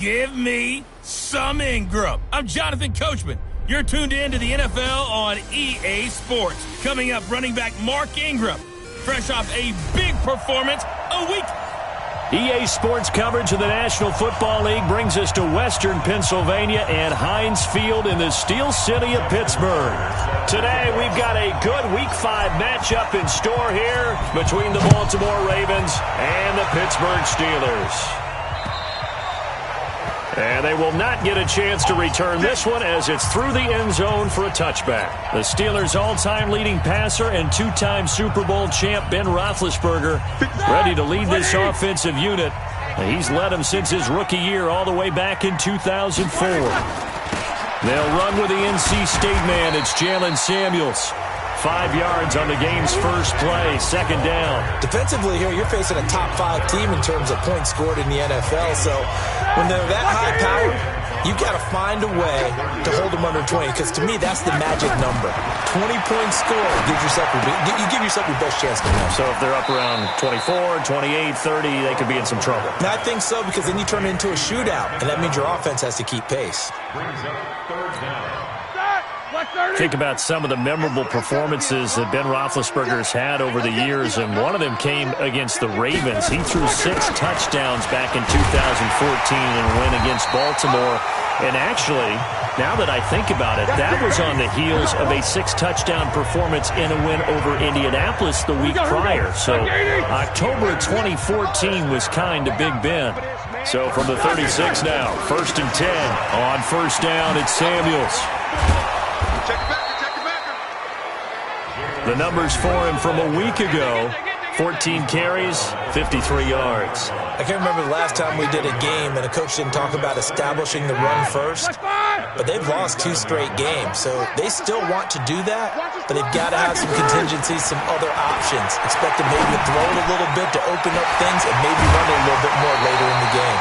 Give me some Ingram. I'm Jonathan Coachman. You're tuned in to the NFL on EA Sports. Coming up, running back Mark Ingram, fresh off a big performance a week. EA Sports coverage of the National Football League brings us to Western Pennsylvania and Heinz Field in the Steel City of Pittsburgh. Today, we've got a good Week 5 matchup in store here between the Baltimore Ravens and the Pittsburgh Steelers. And they will not get a chance to return this one as it's through the end zone for a touchback. The Steelers' all-time leading passer and two-time Super Bowl champ Ben Roethlisberger ready to lead this offensive unit. He's led them since his rookie year all the way back in 2004. They'll run with the NC State man. It's Jalen Samuels. 5 yards on the game's first play, second down. Defensively here, you're facing a top-5 team in terms of points scored in the NFL. So when they're that high-powered, you got to find a way to hold them under 20, because to me, that's the magic number. 20-point score you give yourself your best chance to win. So if they're up around 24, 28, 30, they could be in some trouble. And I think so, because then you turn it into a shootout, and that means your offense has to keep pace. Think about some of the memorable performances that Ben Roethlisberger's had over the years, and one of them came against the Ravens. He threw 6 touchdowns back in 2014 in a win against Baltimore. And actually, now that I think about it, that was on the heels of a 6-touchdown performance in a win over Indianapolis the week prior. So October 2014 was kind of Big Ben. So from the 36 now, 1st and 10. On first down, it's Samuels. The numbers for him from a week ago, 14 carries, 53 yards. I can't remember the last time we did a game and a coach didn't talk about establishing the run first, but they've lost 2 straight games, so they still want to do that, but they've got to have some contingencies, some other options. Expect them maybe to throw it a little bit to open up things and maybe run it a little bit more later in the game.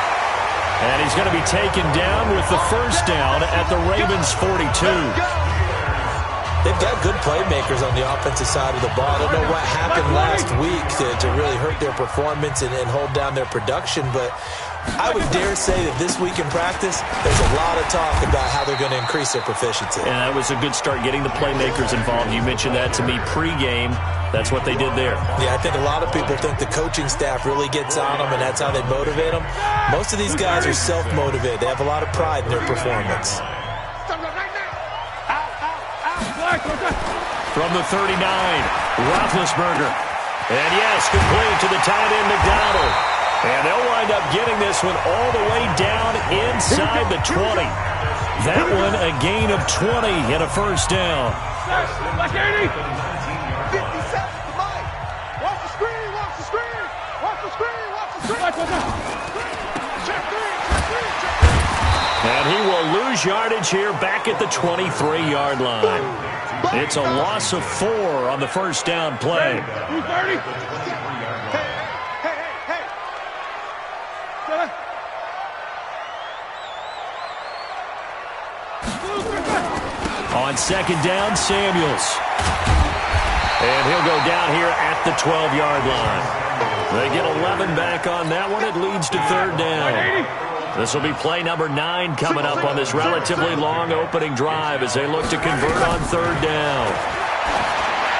And he's going to be taken down with the first down at the Ravens' 42. They've got good playmakers on the offensive side of the ball. I don't know what happened last week to really hurt their performance and hold down their production, but I would dare say that this week in practice, there's a lot of talk about how they're going to increase their proficiency. And that was a good start, getting the playmakers involved. You mentioned that to me pregame. That's what they did there. Yeah, I think a lot of people think the coaching staff really gets on them, and that's how they motivate them. Most of these guys are self-motivated. They have a lot of pride in their performance. From the 39, Roethlisberger. And yes, complete to the tight end, McDonald. And they'll wind up getting this one all the way down inside the 20. That one a gain of 20 and a first down. Watch the screen, watch the screen, watch the screen, watch the screen. Check three. And he will lose yardage here back at the 23-yard line. It's a loss of 4 on the first down play. Hey. On second down, Samuels. And he'll go down here at the 12-yard line. They get 11 back on that one. It leads to third down. This will be play number 9 coming up on this relatively long opening drive as they look to convert on third down.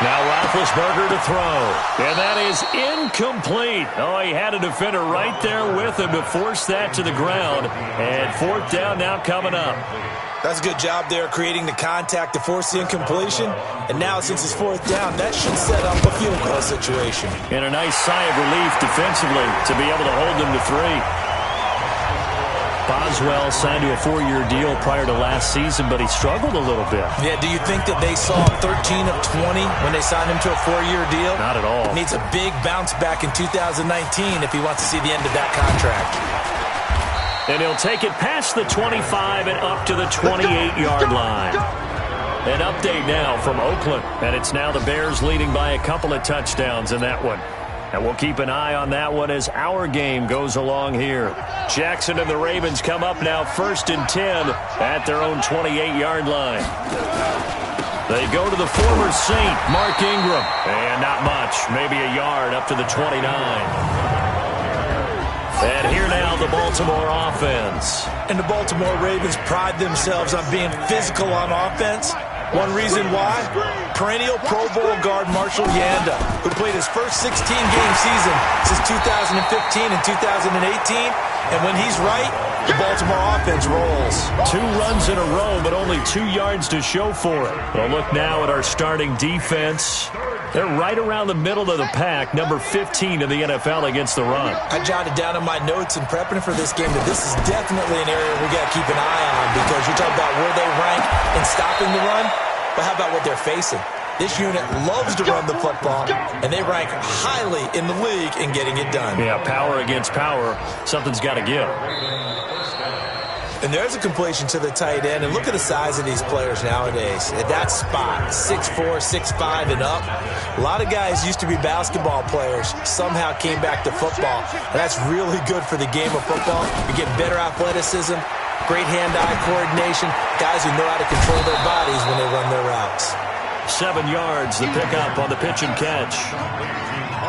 Now Roethlisberger to throw. And that is incomplete. Oh, he had a defender right there with him to force that to the ground. And fourth down now coming up. That's a good job there creating the contact to force the incompletion. And now since it's fourth down, that should set up a field goal situation. And a nice sigh of relief defensively to be able to hold them to 3. Boswell signed to a 4-year deal prior to last season, but he struggled a little bit. Yeah, do you think that they saw 13 of 20 when they signed him to a 4-year deal? Not at all. He needs a big bounce back in 2019 if he wants to see the end of that contract. And he'll take it past the 25 and up to the 28-yard line. An update now from Oakland, and it's now the Bears leading by a couple of touchdowns in that one. And we'll keep an eye on that one as our game goes along here. Jackson and the Ravens come up now 1st and 10 at their own 28-yard line. They go to the former Saint, Mark Ingram. And not much, maybe a yard up to the 29. And here now, the Baltimore offense. And the Baltimore Ravens pride themselves on being physical on offense. One reason why? Perennial Pro Bowl guard Marshall Yanda, who played his first 16-game season since 2015 and 2018. And when he's right, the Baltimore offense rolls. 2 runs in a row, but only 2 yards to show for it. We'll look now at our starting defense. They're right around the middle of the pack, number 15 in the NFL against the run. I jotted down in my notes in prepping for this game that this is definitely an area we got to keep an eye on, because you're talking about where they rank in stopping the run, but how about what they're facing? This unit loves to run the football, and they rank highly in the league in getting it done. Yeah, power against power. Something's got to give. And there's a completion to the tight end. And look at the size of these players nowadays. At that spot, 6'4", 6'5", and up. A lot of guys used to be basketball players, somehow came back to football. And that's really good for the game of football. You get better athleticism, great hand-eye coordination, guys who know how to control their bodies when they run their routes. 7 yards, the pickup on the pitch and catch.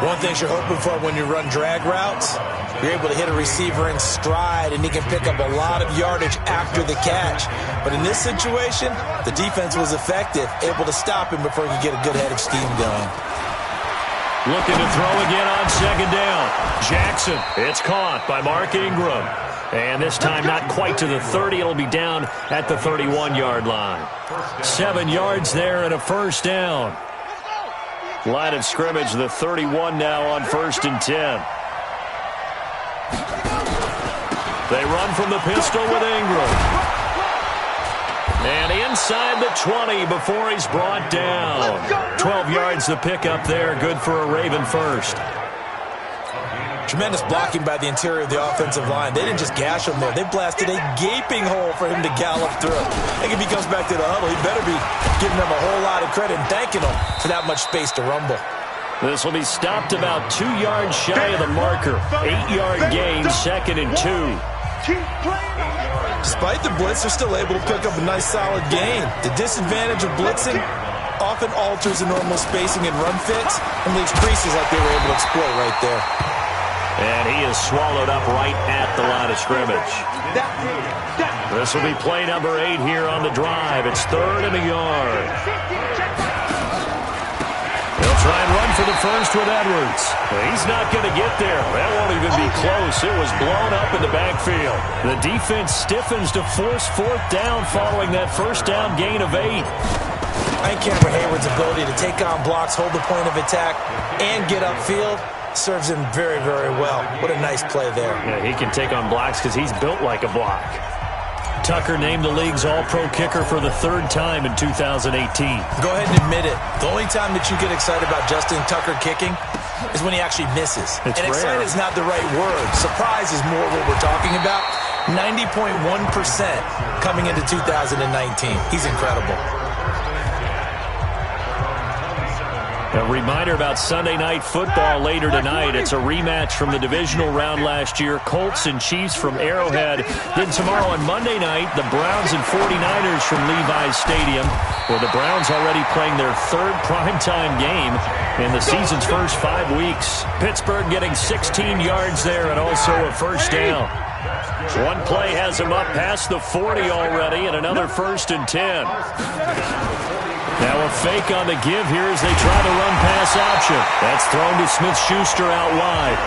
One thing you're hoping for when you run drag routes, you're able to hit a receiver in stride, and he can pick up a lot of yardage after the catch. But in this situation, the defense was effective, able to stop him before he could get a good head of steam going. Looking to throw again on second down. Jackson, it's caught by Mark Ingram. And this time not quite to the 30. It'll be down at the 31-yard line. 7 yards there and a first down. Line of scrimmage, the 31 now on 1st and 10. They run from the pistol with Ingram. And inside the 20 before he's brought down. 12 yards the pickup there. Good for a Raven first. Tremendous blocking by the interior of the offensive line. They didn't just gash him there. They blasted a gaping hole for him to gallop through. I think if he comes back to the huddle, he better be giving them a whole lot of credit and thanking them for that much space to rumble. This will be stopped about 2 yards shy of the marker. 8-yard gain, 2nd and 2. Despite the blitz, they're still able to pick up a nice solid gain. The disadvantage of blitzing often alters the normal spacing and run fits and leaves creases like they were able to exploit right there. And he is swallowed up right at the line of scrimmage. This will be play number 8 here on the drive. It's 3rd and a yard. They'll try and run for the first with Edwards. He's not going to get there. That won't even be close. It was blown up in the backfield. The defense stiffens to force 4th down following that first down gain of 8. I think Cameron Hayward's ability to take on blocks, hold the point of attack, and get upfield serves him very, very well. What a nice play there. Yeah, he can take on blocks because he's built like a block. Tucker named the league's all-pro kicker for the 3rd time in 2018. Go ahead and admit it. The only time that you get excited about Justin Tucker kicking is when he actually misses. It's and rare. excited is not the right word. Surprise is more what we're talking about. 90.1% coming into 2019. He's incredible. A reminder about Sunday Night Football later tonight. It's a rematch from the divisional round last year. Colts and Chiefs from Arrowhead. Then tomorrow on Monday night, the Browns and 49ers from Levi's Stadium, where the Browns already playing their 3rd primetime game in the season's first 5 weeks. Pittsburgh getting 16 yards there and also a first down. One play has him up past the 40 already, and another 1st and 10. Now a fake on the give here as they try the run-pass option. That's thrown to Smith-Schuster out wide.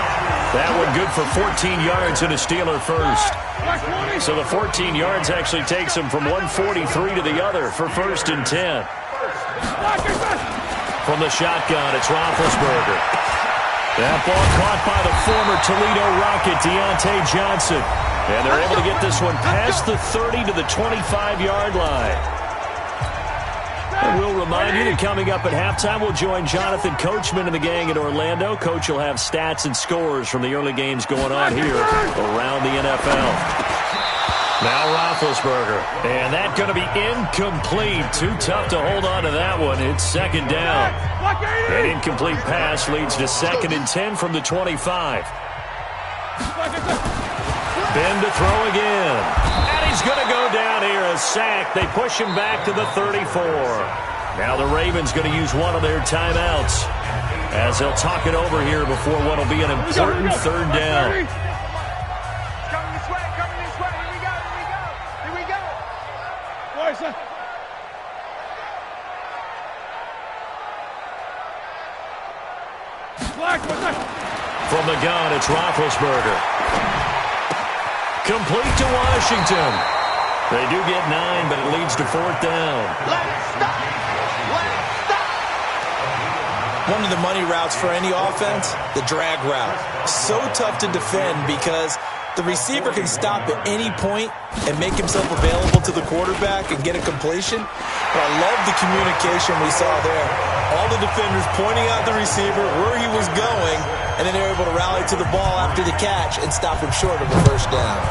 That one good for 14 yards and a Steeler first. So the 14 yards actually takes him from 143 to the other for 1st and 10. From the shotgun, it's Roethlisberger. That ball caught by the former Toledo Rocket, Deontay Johnson. And they're able to get this one past the 30 to the 25-yard line. And we'll remind you that coming up at halftime, we'll join Jonathan Coachman and the gang in Orlando. Coach will have stats and scores from the early games going on here around the NFL. Now Roethlisberger. And that's going to be incomplete. Too tough to hold on to that one. It's 2nd down. An incomplete pass leads to 2nd and 10 from the 25. Ben to throw again. And he's going to go down here, a sack. They push him back to the 34. Now the Ravens going to use one of their timeouts as they'll talk it over here before what will be an important 3rd down. From the gun, it's Roethlisberger. Complete to Washington. They do get 9, but it leads to 4th down. Let's stop. One of the money routes for any offense, the drag route. So tough to defend because the receiver can stop at any point and make himself available to the quarterback and get a completion. But I love the communication we saw there. All the defenders pointing out the receiver, where he was going, and then they were able to rally to the ball after the catch and stop him short of a first down.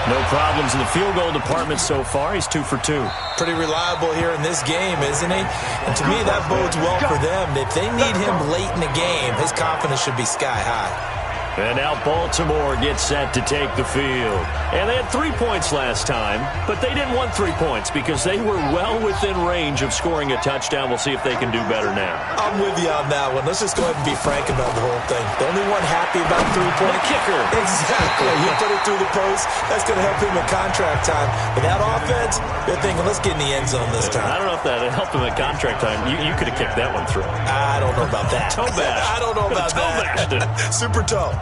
No problems in the field goal department so far. He's 2 for 2. Pretty reliable here in this game, isn't he? And to me, that bodes well for them. If they need him late in the game, his confidence should be sky high. And now Baltimore gets set to take the field. And they had 3 points last time, but they didn't want 3 points because they were well within range of scoring a touchdown. We'll see if they can do better now. I'm with you on that one. Let's just go ahead and be frank about the whole thing. The only one happy about 3-point kicker. Exactly. You put it through the post. That's going to help him at contract time. But that offense, they're thinking, let's get in the end zone this time. I don't know if that helped him at contract time. You could have kicked that one through. I don't know about that. Toe bash. I don't know about that. Toe bashed it. Super toe.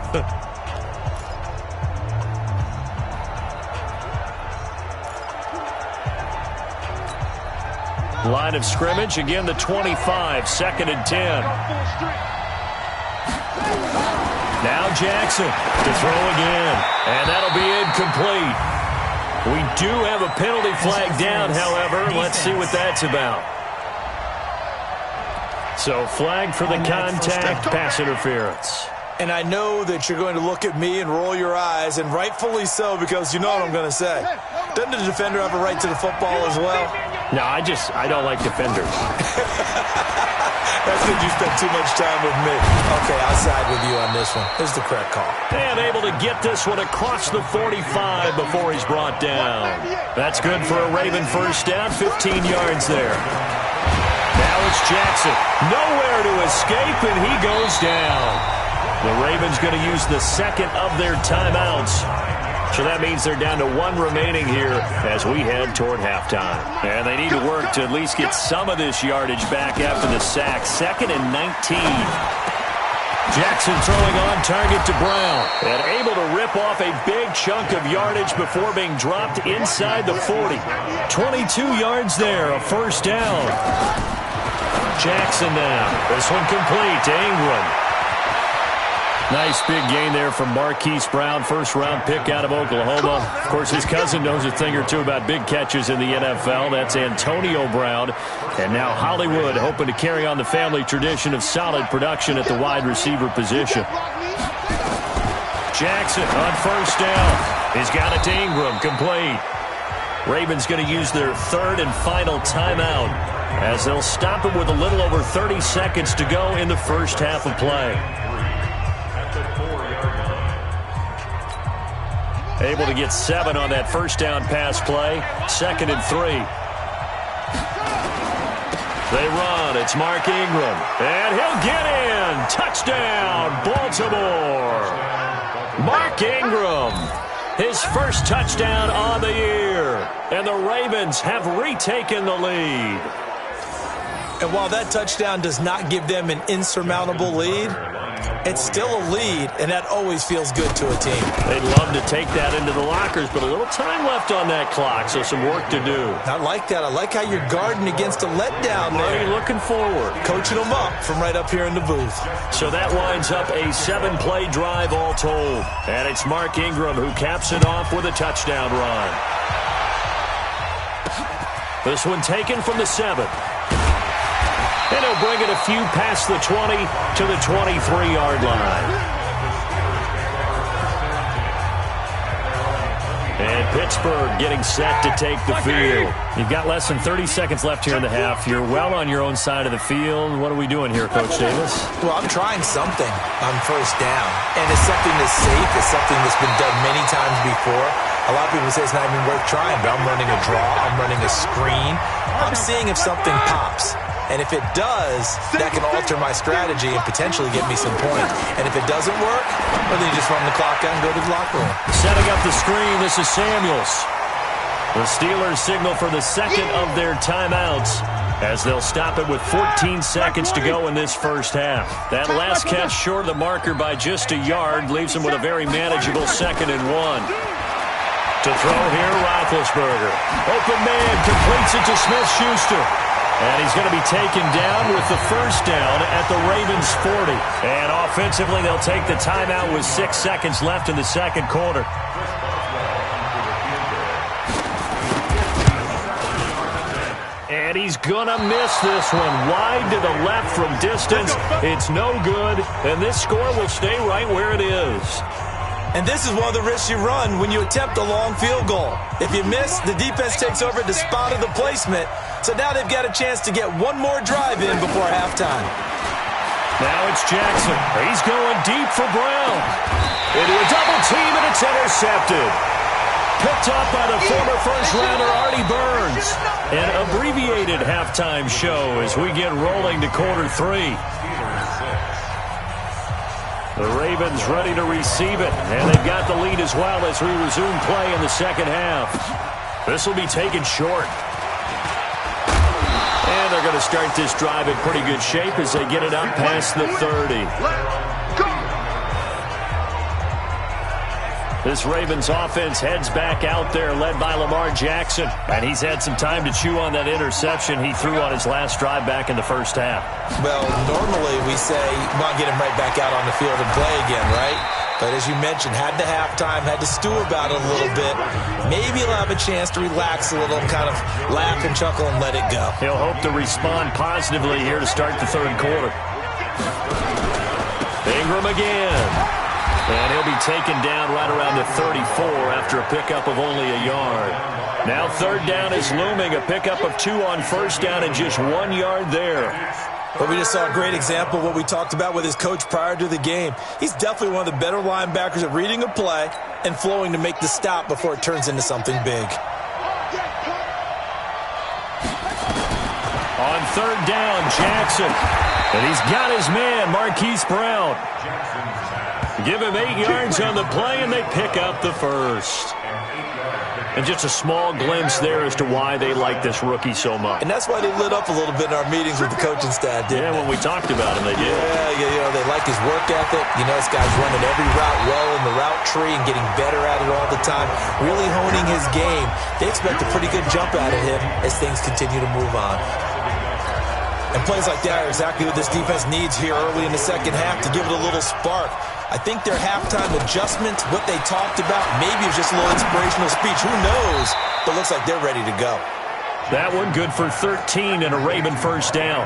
Line of scrimmage, again the 25, 2nd and 10. Now Jackson to throw again, and that'll be incomplete. We do have a penalty flag down, however. Let's see what that's about. So flag for the contact, pass interference. And I know that you're going to look at me and roll your eyes, and rightfully so, because you know what I'm going to say. Doesn't the defender have a right to the football as well? No, I don't like defenders. That's because you spent too much time with me. Okay, I'll side with you on this one. Here's the correct call. And able to get this one across the 45 before he's brought down. That's good for a Raven first down, 15 yards there. Now it's Jackson. Nowhere to escape, and he goes down. The Ravens going to use the second of their timeouts. So that means they're down to 1 remaining here as we head toward halftime. And they need to work to at least get some of this yardage back after the sack. 2nd and 19. Jackson throwing on target to Brown. And able to rip off a big chunk of yardage before being dropped inside the 40. 22 yards there, a first down. Jackson now. This one complete to Ingram. Nice big gain there from Marquise Brown, first-round pick out of Oklahoma. Of course, his cousin knows a thing or two about big catches in the NFL. That's Antonio Brown. And now Hollywood hoping to carry on the family tradition of solid production at the wide receiver position. Jackson on first down. He's got it to Ingram, complete. Ravens going to use their 3rd and final timeout as they'll stop it with a little over 30 seconds to go in the first half of play. Able to get 7 on that first down pass play. 2nd and 3. They run. It's Mark Ingram. And he'll get in. Touchdown, Baltimore. Mark Ingram. His first touchdown on the year. And the Ravens have retaken the lead. And while that touchdown does not give them an insurmountable lead, it's still a lead, and that always feels good to a team. They'd love to take that into the lockers, but a little time left on that clock, so some work to do. I like that. I like how you're guarding against a letdown there. Already looking forward. Coaching them up from right up here in the booth. So that winds up a 7-play drive all told. And it's Mark Ingram who caps it off with a touchdown run. This one taken from the 7. And he'll bring it a few past the 20 to the 23-yard line. And Pittsburgh getting set to take the field. You've got less than 30 seconds left here in the half. You're well on your own side of the field. What are we doing here, Coach Davis? Well, I'm trying something on first down. And it's something that's safe. It's something that's been done many times before. A lot of people say it's not even worth trying, but I'm running a draw. I'm running a screen. I'm seeing if something pops. And if it does, that can alter my strategy and potentially get me some points. And if it doesn't work, well, then you just run the clock out and go to the locker room. Setting up the screen, this is Samuels. The Steelers signal for the second of their timeouts as they'll stop it with 14 seconds to go in this first half. That last catch short of the marker by just a yard leaves them with a very manageable 2nd and 1. To throw here, Roethlisberger. Open man, completes it to Smith-Schuster. And he's going to be taken down with the first down at the Ravens' 40. And offensively, they'll take the timeout with 6 seconds left in the second quarter. And he's going to miss this one. Wide to the left from distance. It's no good. And this score will stay right where it is. And this is one of the risks you run when you attempt a long field goal. If you miss, the defense takes over the spot of the placement. So now they've got a chance to get one more drive in before halftime. Now it's Jackson. He's going deep for Brown. Into a double team, and it's intercepted. Picked off by the former first-rounder Artie Burns. An abbreviated halftime show as we get rolling to quarter 3. The Ravens ready to receive it, and they've got the lead as well as we resume play in the second half. This will be taken short. And they're going to start this drive in pretty good shape as they get it up past the 30. This Ravens offense heads back out there, led by Lamar Jackson. And he's had some time to chew on that interception he threw on his last drive back in the first half. Well, normally we say, come on, get him right back out on the field and play again, right? But as you mentioned, had the halftime, had to stew about it a little bit. Maybe he'll have a chance to relax a little, kind of laugh and chuckle and let it go. He'll hope to respond positively here to start the third quarter. Ingram again. And he'll be taken down right around the 34 after a pickup of only a yard. Now third down is looming, a pickup of 2 on first down and just 1 yard there. But we just saw a great example of what we talked about with his coach prior to the game. He's definitely one of the better linebackers at reading a play and flowing to make the stop before it turns into something big. On third down, Jackson. And he's got his man, Marquise Brown. Give him 8 yards on the play, and they pick up the first. And just a small glimpse there as to why they like this rookie so much. And that's why they lit up a little bit in our meetings with the coaching staff, didn't they? When we talked about him, they did. Yeah, they like his work ethic. You know, this guy's running every route well in the route tree and getting better at it all the time, really honing his game. They expect a pretty good jump out of him as things continue to move on. And plays like that are exactly what this defense needs here early in the second half to give it a little spark. I think their halftime adjustments, what they talked about, maybe it's just a little inspirational speech. Who knows? But looks like they're ready to go. That one good for 13 and a Raven first down.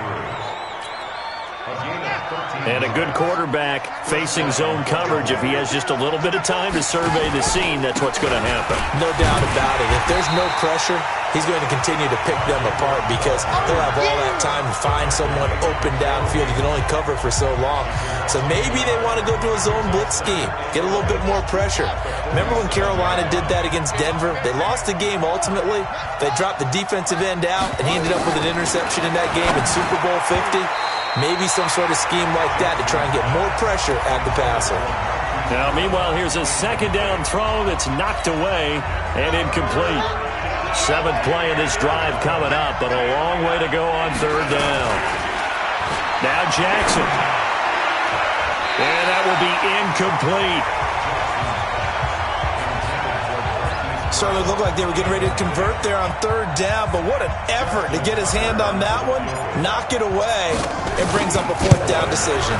And a good quarterback facing zone coverage. If he has just a little bit of time to survey the scene, that's what's going to happen. No doubt about it. If there's no pressure, he's going to continue to pick them apart because he'll have all that time to find someone open downfield. He can only cover for so long. So maybe they want to go to a zone blitz scheme, get a little bit more pressure. Remember when Carolina did that against Denver? They lost the game ultimately. They dropped the defensive end out, and he ended up with an interception in that game in Super Bowl 50. Maybe some sort of scheme like that to try and get more pressure at the passer. Now, meanwhile, here's a second down throw that's knocked away and incomplete. 7th play of this drive coming up, but a long way to go on third down. Now Jackson. And that will be incomplete. Certainly looked like they were getting ready to convert there on third down, but what an effort to get his hand on that one, knock it away, and brings up a 4th down decision.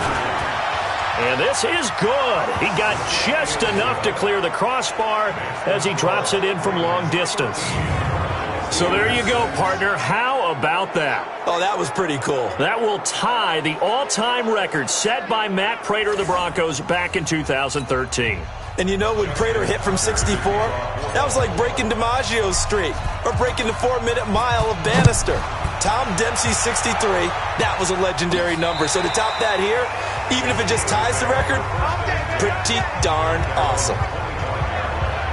And this is good. He got just enough to clear the crossbar as he drops it in from long distance. So there you go, partner. How about that? Oh, that was pretty cool. That will tie the all-time record set by Matt Prater of the Broncos back in 2013. And you know, when Prater hit from 64, that was like breaking DiMaggio's streak or breaking the 4-minute mile of Bannister. Tom Dempsey's 63, that was a legendary number. So to top that here, even if it just ties the record, pretty darn awesome.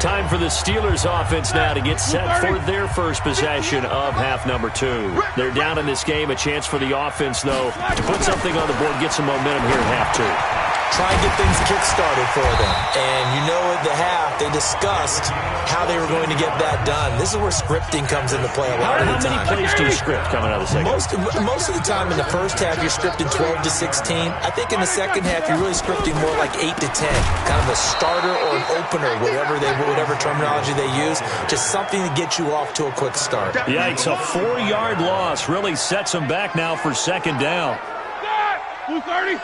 Time for the Steelers offense now to get set for their first possession of half number 2. They're down in this game. A chance for the offense, though, to put something on the board, get some momentum here at half 2. try and get things kick-started for them. And you know at the half, they discussed how they were going to get that done. This is where scripting comes into play a lot of the time. How many plays do you script coming out of the second? Most of the time in the first half, you're scripting 12 to 16. I think in the second half, you're really scripting more like 8 to 10. Kind of a starter or an opener, whatever terminology they use. Just something to get you off to a quick start. Yikes, a 4-yard loss really sets them back now for second down. 230.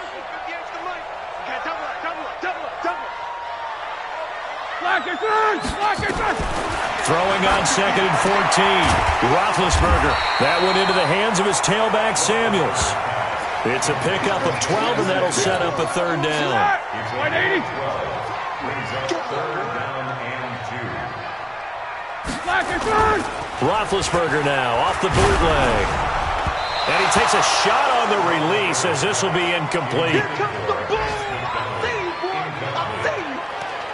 Throwing on second and 14. Roethlisberger. That went into the hands of his tailback, Samuels. It's a pickup of 12, and that'll set up a third down. 180. Roethlisberger now off the bootleg. And he takes a shot on the release as this will be incomplete.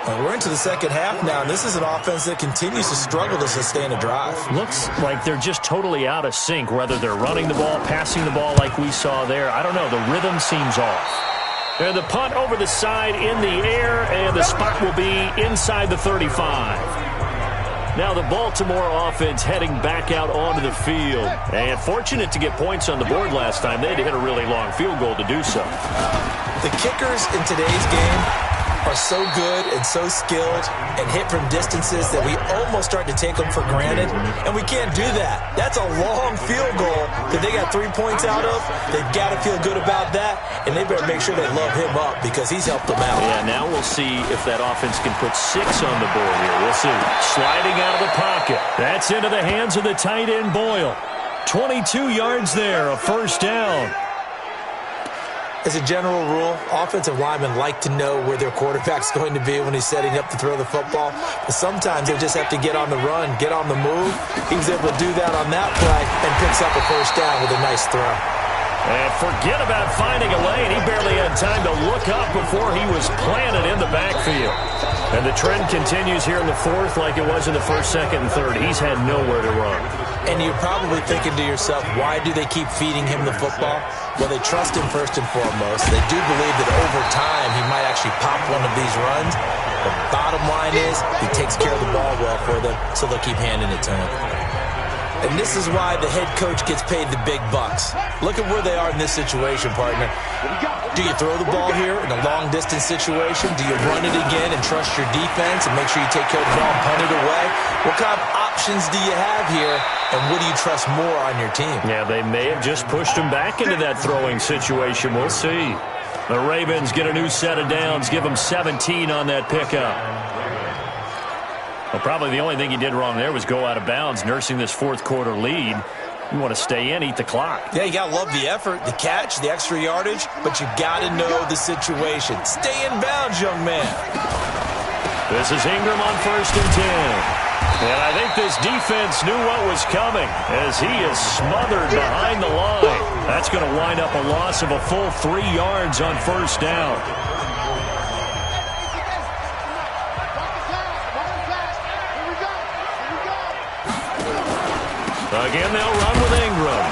We're into the second half now, and this is an offense that continues to struggle to sustain a drive. Looks like they're just totally out of sync, whether they're running the ball, passing the ball like we saw there. I don't know. The rhythm seems off. And the punt over the side in the air, and the spot will be inside the 35. Now the Baltimore offense heading back out onto the field. And fortunate to get points on the board last time. They had to hit a really long field goal to do so. The kickers in today's game are so good and so skilled and hit from distances that we almost start to take them for granted, and we can't do that. That's a long field goal that they got 3 points out of. They've got to feel good about that, and they better make sure they love him up because he's helped them out. Yeah, now we'll see if that offense can put 6 on the board here. We'll see. Sliding out of the pocket. That's into the hands of the tight end, Boyle. 22 yards there, a first down. As a general rule, offensive linemen like to know where their quarterback's going to be when he's setting up to throw the football. But sometimes they just have to get on the run, get on the move. He was able to do that on that play and picks up a first down with a nice throw. And forget about finding a lane. He barely had time to look up before he was planted in the backfield. And the trend continues here in the fourth like it was in the first, second, and third. He's had nowhere to run. And you're probably thinking to yourself, why do they keep feeding him the football? Well, they trust him first and foremost. They do believe that over time he might actually pop one of these runs. The bottom line is he takes care of the ball well for them, so they'll keep handing it to him. And this is why the head coach gets paid the big bucks. Look at where they are in this situation, partner. Do you throw the ball here in a long-distance situation? Do you run it again and trust your defense and make sure you take care of the ball and punt it away? What kind of options do you have here, and what do you trust more on your team? Yeah, they may have just pushed him back into that throwing situation. We'll see. The Ravens get a new set of downs, give them 17 on that pickup. Well, probably the only thing he did wrong there was go out of bounds, nursing this fourth quarter lead. You want to stay in, eat the clock. Yeah, you got to love the effort, the catch, the extra yardage, but you got to know the situation. Stay in bounds, young man. This is Ingram on 1st and 10. And I think this defense knew what was coming as he is smothered behind the line. That's going to wind up a loss of a full 3 yards on first down. Again, they'll run with Ingram.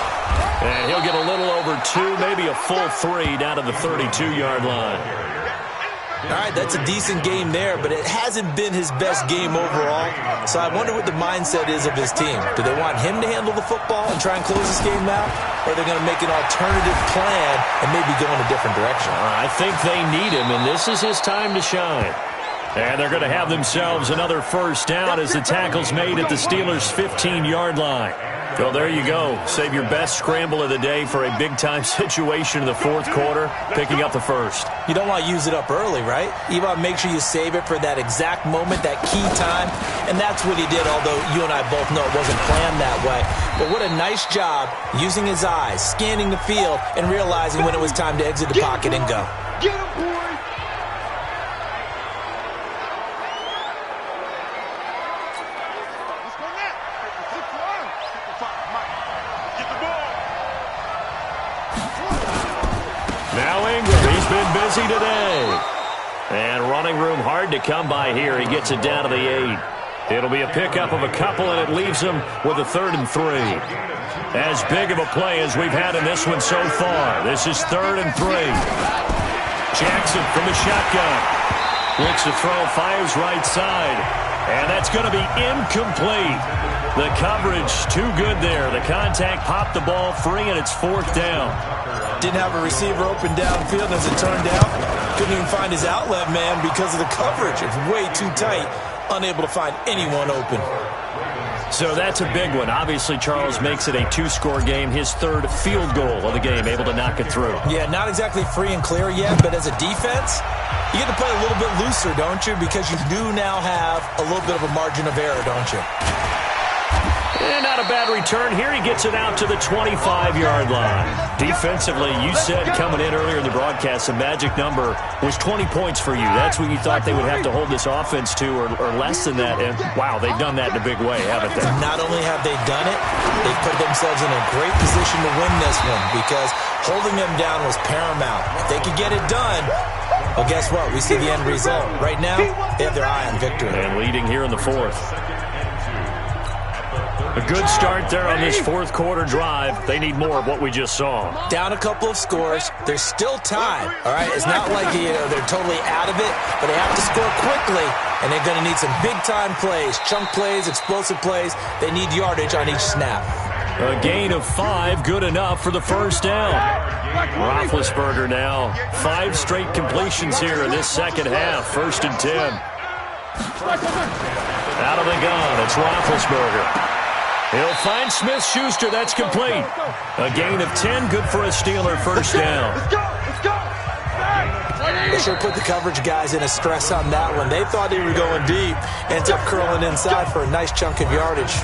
And he'll get a little over 2, maybe a full 3 down to the 32-yard line. All right, that's a decent game there, but it hasn't been his best game overall. So I wonder what the mindset is of his team. Do they want him to handle the football and try and close this game out? Or are they going to make an alternative plan and maybe go in a different direction? I think they need him, and this is his time to shine. And they're going to have themselves another first down as the tackle's made at the Steelers' 15-yard line. Well, there you go. Save your best scramble of the day for a big-time situation in the fourth quarter, picking up the first. You don't want to use it up early, right? You want to make sure you save it for that exact moment, that key time. And that's what he did, although you and I both know it wasn't planned that way. But what a nice job using his eyes, scanning the field, and realizing when it was time to exit the pocket and go. Get him, boy! Busy today. And running room hard to come by here. He gets it down to the 8. It'll be a pickup of a couple, and it leaves him with a 3rd and 3. As big of a play as we've had in this one so far. This is 3rd and 3. Jackson from the shotgun. Looks to throw, fires right side. And that's going to be incomplete. The coverage too good there. The contact popped the ball free, and it's 4th down. Didn't have a receiver open downfield, as it turned out. Couldn't even find his outlet man because of the coverage. It's way too tight. Unable to find anyone open. So that's a big one. Obviously, Charles makes it a 2-score game. His 3rd field goal of the game, able to knock it through. Yeah, not exactly free and clear yet, but as a defense, you get to play a little bit looser, don't you? Because you do now have a little bit of a margin of error, don't you? And not a bad return here. He gets it out to the 25-yard line. Defensively, you said coming in earlier in the broadcast, the magic number was 20 points for you. That's what you thought they would have to hold this offense to, or less than that. And, wow, they've done that in a big way, haven't they? Not only have they done it, they've put themselves in a great position to win this one because holding them down was paramount. If they could get it done, well, guess what? We see the end result. Right now, they have their eye on victory. And leading here in the 4th. A good start there on this 4th quarter drive. They need more of what we just saw. Down a couple of scores. There's still time, all right? It's not like they're totally out of it, but they have to score quickly, and they're going to need some big-time plays, chunk plays, explosive plays. They need yardage on each snap. A gain of 5, good enough for the 1st down. Roethlisberger now, 5 straight completions here in this second half. 1st and 10. Out of the gun, it's Roethlisberger. He'll find Smith-Schuster. That's complete. A gain of 10, good for a Steeler 1st down. They sure put the coverage guys in a stress on that one. They thought they were going deep. Ends up curling inside for a nice chunk of yardage.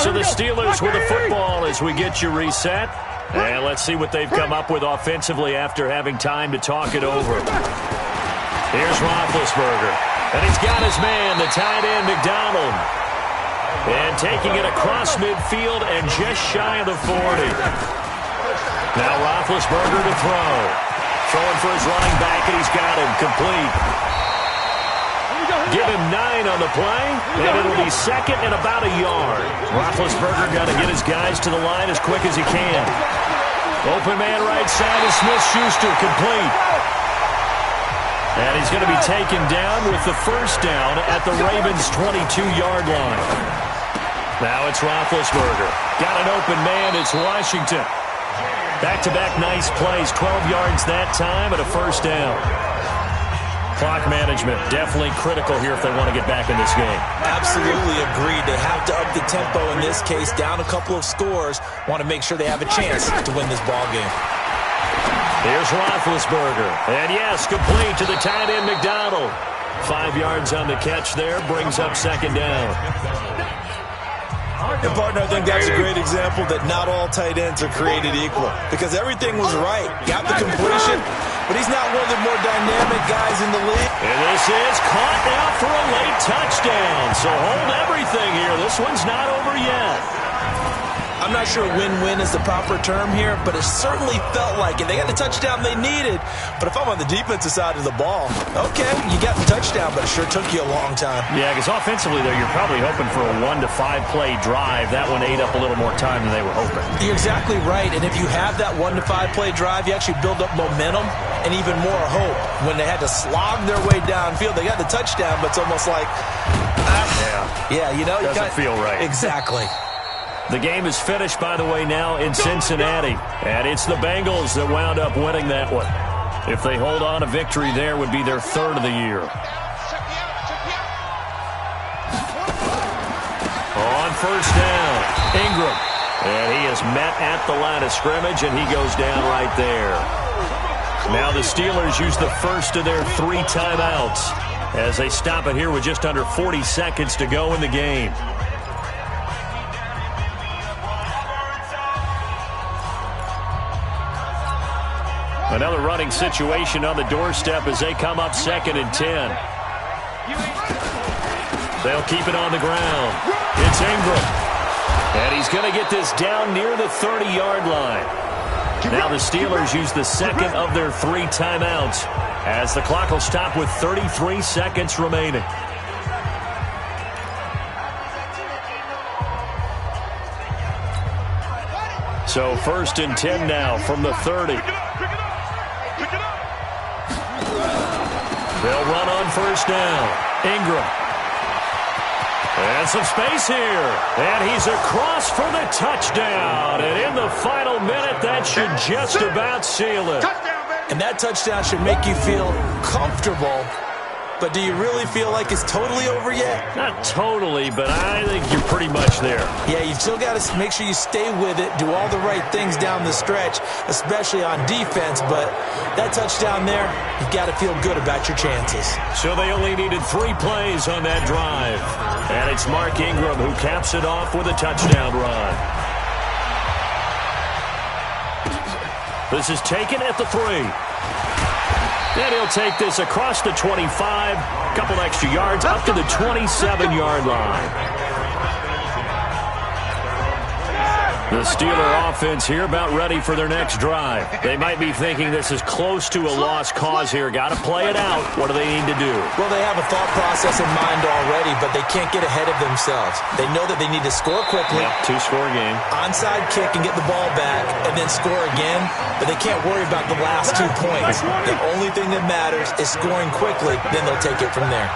So the Steelers with the football as we get you reset. And let's see what they've come up with offensively after having time to talk it over. Here's Roethlisberger. And he's got his man, the tight end, McDonald. And taking it across midfield and just shy of the 40. Now Roethlisberger to throw. Throwing for his running back, and he's got him complete. Give him 9 on the play, and it'll be 2nd and about a yard. Roethlisberger got to get his guys to the line as quick as he can. Open man right side is Smith-Schuster, complete. And he's going to be taken down with the 1st down at the Ravens' 22-yard line. Now it's Roethlisberger. Got an open man. It's Washington. Back-to-back nice plays. 12 yards that time and a 1st down. Clock management definitely critical here if they want to get back in this game. Absolutely agreed. They have to up the tempo in this case. Down a couple of scores. Want to make sure they have a chance to win this ball game. Here's Roethlisberger. And yes, complete to the tight end McDonald. 5 yards on the catch there. Brings up 2nd down. And, partner, I think that's a great example that not all tight ends are created equal. Because everything was right. Got the completion, but he's not one of the more dynamic guys in the league. And this is caught now for a late touchdown. So hold everything here. This one's not over yet. I'm not sure win-win is the proper term here, but it certainly felt like it. They got the touchdown they needed, but if I'm on the defensive side of the ball, okay, you got the touchdown, but it sure took you a long time. Yeah, because offensively, though, you're probably hoping for a 1 to 5 play drive. That one ate up a little more time than they were hoping. You're exactly right, and if you have that 1 to 5 play drive, you actually build up momentum and even more hope. When they had to slog their way downfield, they got the touchdown, but it's almost like, yeah, you know, doesn't feel right. Exactly. The game is finished, by the way, now in Cincinnati. And it's the Bengals that wound up winning that one. If they hold on, a victory there would be their 3rd of the year. On 1st down, Ingram. And he is met at the line of scrimmage, and he goes down right there. Now the Steelers use the first of their 3 timeouts as they stop it here with just under 40 seconds to go in the game. Another running situation on the doorstep as they come up 2nd and 10. They'll keep it on the ground. It's Ingram. And he's going to get this down near the 30-yard line. Now the Steelers use the 2nd of their 3 timeouts as the clock will stop with 33 seconds remaining. So 1st and 10 now from the 30. They'll run on first down. Ingram. And some space here. And he's across for the touchdown. And in the final minute, that should just about seal it. And that touchdown should make you feel comfortable. But do you really feel like it's totally over yet? Not totally, but I think you're pretty much there. Yeah, you still got to make sure you stay with it, do all the right things down the stretch, especially on defense. But that touchdown there, you've got to feel good about your chances. So they only needed 3 plays on that drive. And it's Mark Ingram who caps it off with a touchdown run. This is taken at the 3. And he'll take this across the 25, a couple extra yards, up to the 27-yard line. The Steeler offense here about ready for their next drive. They might be thinking this is close to a lost cause here. Got to play it out. What do they need to do? Well, they have a thought process in mind already, but they can't get ahead of themselves. They know that they need to score quickly. Yep, 2-score game. Onside kick and get the ball back, and then score again. But they can't worry about the last 2 points. The only thing that matters is scoring quickly. Then they'll take it from there.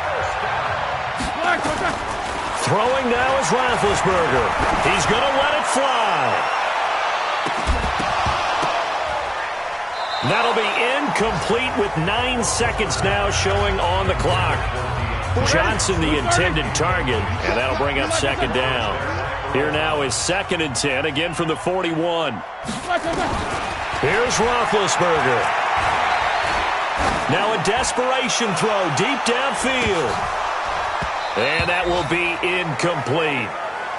Throwing now is Roethlisberger. He's going to let it fly. That'll be incomplete with 9 seconds now showing on the clock. Johnson the intended target, and that'll bring up second down. Here now is 2nd and 10, again from the 41. Here's Roethlisberger. Now a desperation throw deep downfield. And that will be incomplete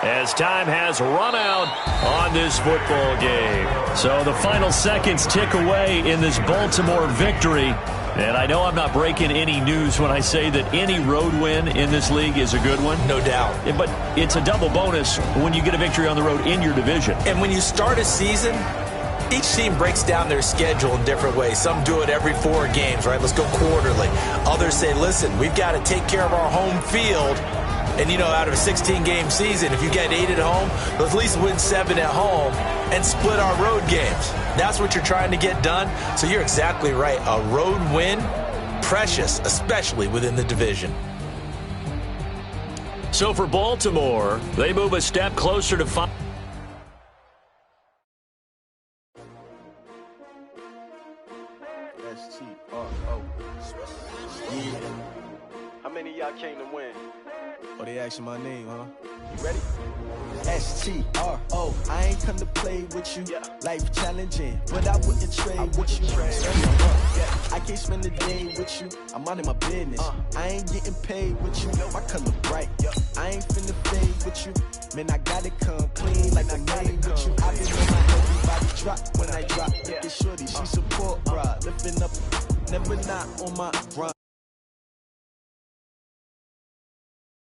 as time has run out on this football game. So the final seconds tick away in this Baltimore victory. And I know I'm not breaking any news when I say that any road win in this league is a good one. No doubt. But it's a double bonus when you get a victory on the road in your division. And when you start a season, each team breaks down their schedule in different ways. Some do it every 4 games, right? Let's go quarterly. Others say, listen, we've got to take care of our home field. And, you know, out of a 16-game season, if you get 8 at home, let's at least win 7 at home and split our road games. That's what you're trying to get done. So you're exactly right. A road win, precious, especially within the division. So for Baltimore, they move a step closer to 5. How many of y'all came to win? Oh, they asking my name, huh? You ready? S-T-R-O. I ain't come to play with you. Yeah. Life challenging, but I wouldn't trade with you. I can't spend a day with you. I'm out of my business. I ain't getting paid with you. My color bright. I ain't finna fade with you. Man, I gotta come clean like I made with you. I been on my everybody drop when I drop. Look at shorty, she support, bro. Lifting up, never not on my grind.